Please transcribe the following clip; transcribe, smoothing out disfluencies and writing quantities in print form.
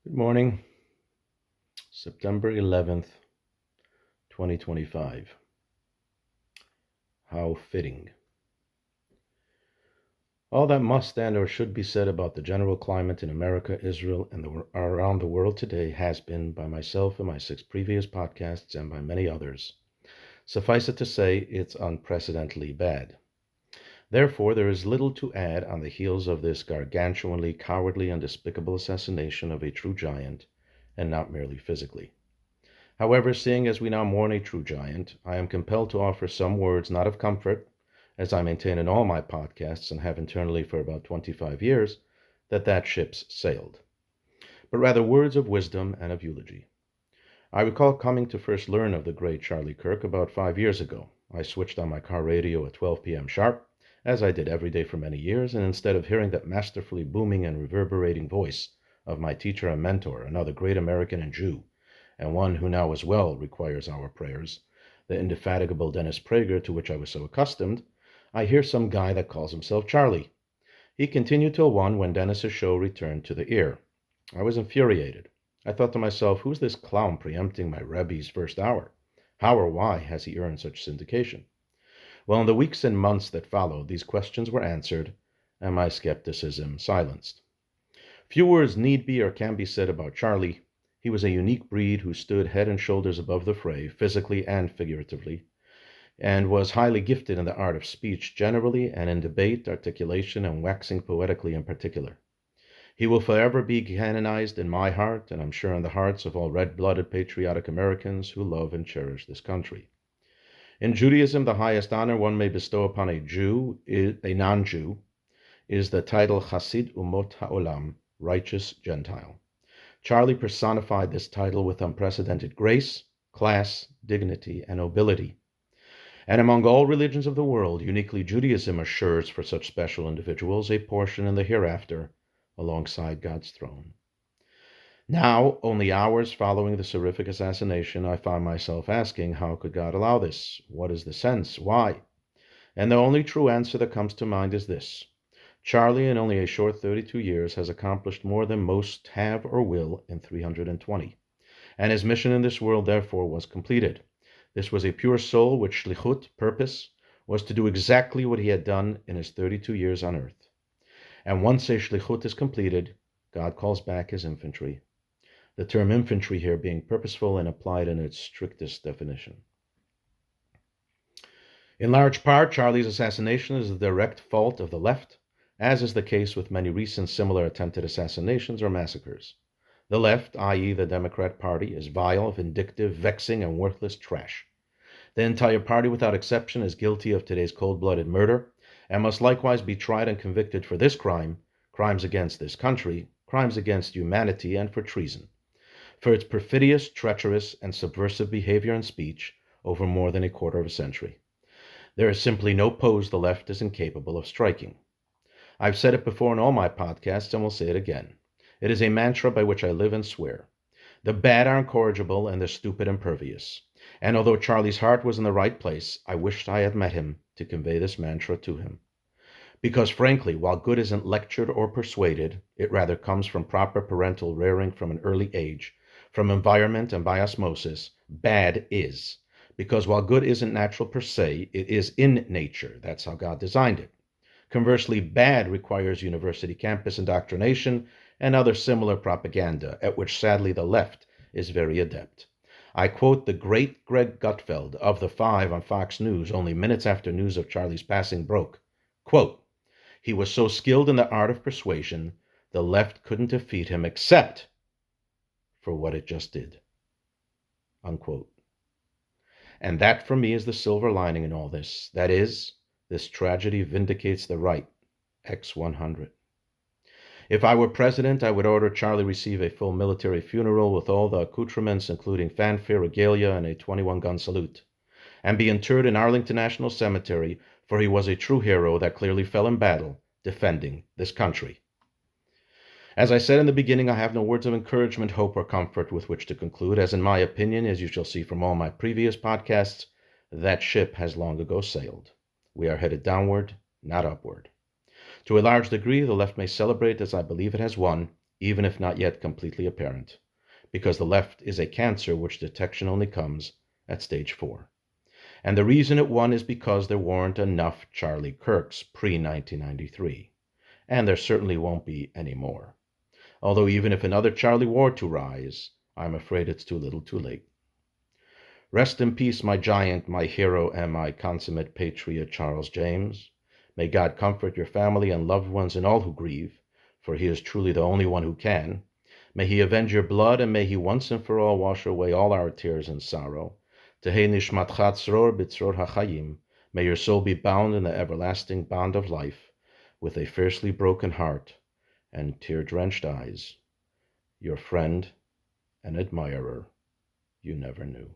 Good morning, September 11th, 2025. How fitting. All that must and or should be said about the general climate in America, Israel, and around the world today has been by myself in my 6 previous podcasts and by many others. Suffice it to say, it's unprecedentedly bad. Therefore, there is little to add on the heels of this gargantuanly cowardly and despicable assassination of a true giant, and not merely physically. However, seeing as we now mourn a true giant, I am compelled to offer some words not of comfort, as I maintain in all my podcasts and have internally for about 25 years, that ship's sailed, but rather words of wisdom and of eulogy. I recall coming to first learn of the great Charlie Kirk about 5 years ago. I switched on my car radio at 12 p.m. sharp, as I did every day for many years, and instead of hearing that masterfully booming and reverberating voice of my teacher and mentor, another great American and Jew, and one who now as well requires our prayers, the indefatigable Dennis Prager to which I was so accustomed, I hear some guy that calls himself Charlie. He continued till 1 when Dennis's show returned to the ear. I was infuriated. I thought to myself, who's this clown preempting my Rebbe's first hour? How or why has he earned such syndication? Well, in the weeks and months that followed, these questions were answered, and my skepticism silenced. Few words need be or can be said about Charlie. He was a unique breed who stood head and shoulders above the fray, physically and figuratively, and was highly gifted in the art of speech generally and in debate, articulation, and waxing poetically in particular. He will forever be canonized in my heart, and I'm sure in the hearts of all red-blooded patriotic Americans who love and cherish this country. In Judaism, the highest honor one may bestow upon a non-Jew, is the title Chasid Umot Ha'olam, righteous Gentile. Charlie personified this title with unprecedented grace, class, dignity, and nobility. And among all religions of the world, uniquely Judaism assures for such special individuals a portion in the hereafter alongside God's throne. Now, only hours following this horrific assassination, I find myself asking, how could God allow this? What is the sense? Why? And the only true answer that comes to mind is this. Charlie, in only a short 32 years, has accomplished more than most have or will in 320, and his mission in this world, therefore, was completed. This was a pure soul which shlichut, purpose, was to do exactly what he had done in his 32 years on earth. And once a shlichut is completed, God calls back his infantry. The term infantry here being purposeful and applied in its strictest definition. In large part, Charlie's assassination is the direct fault of the left, as is the case with many recent similar attempted assassinations or massacres. The left, i.e. the Democrat Party, is vile, vindictive, vexing, and worthless trash. The entire party, without exception, is guilty of today's cold-blooded murder, and must likewise be tried and convicted for this crime, crimes against this country, crimes against humanity, and for treason, for its perfidious, treacherous, and subversive behavior and speech over more than a quarter of a century. There is simply no pose the left is incapable of striking. I've said it before in all my podcasts and will say it again. It is a mantra by which I live and swear. The bad are incorrigible and the stupid impervious. And although Charlie's heart was in the right place, I wished I had met him to convey this mantra to him. Because frankly, while good isn't lectured or persuaded, it rather comes from proper parental rearing from an early age, from environment and by osmosis, bad is. Because while good isn't natural per se, it is in nature. That's how God designed it. Conversely, bad requires university campus indoctrination and other similar propaganda, at which sadly the left is very adept. I quote the great Greg Gutfeld of The Five on Fox News only minutes after news of Charlie's passing broke. Quote, he was so skilled in the art of persuasion, the left couldn't defeat him except for what it just did. Unquote. And that for me is the silver lining in all this. That is, this tragedy vindicates the right, X100. If I were president, I would order Charlie receive a full military funeral with all the accoutrements, including fanfare, regalia, and a 21-gun salute, and be interred in Arlington National Cemetery, for he was a true hero that clearly fell in battle defending this country. As I said in the beginning, I have no words of encouragement, hope, or comfort with which to conclude, as in my opinion, as you shall see from all my previous podcasts, that ship has long ago sailed. We are headed downward, not upward. To a large degree, the left may celebrate as I believe it has won, even if not yet completely apparent, because the left is a cancer which detection only comes at stage 4. And the reason it won is because there weren't enough Charlie Kirks pre-1993, and there certainly won't be any more. Although even if another Charlie were to rise, I'm afraid it's too little too late. Rest in peace, my giant, my hero, and my consummate patriot, Charles James. May God comfort your family and loved ones and all who grieve, for he is truly the only one who can. May he avenge your blood, and may he once and for all wash away all our tears and sorrow. Tehei nishmatcha tzror b'tzror hachayim. May your soul be bound in the everlasting bond of life, with a fiercely broken heart and tear-drenched eyes. Your friend and admirer you never knew.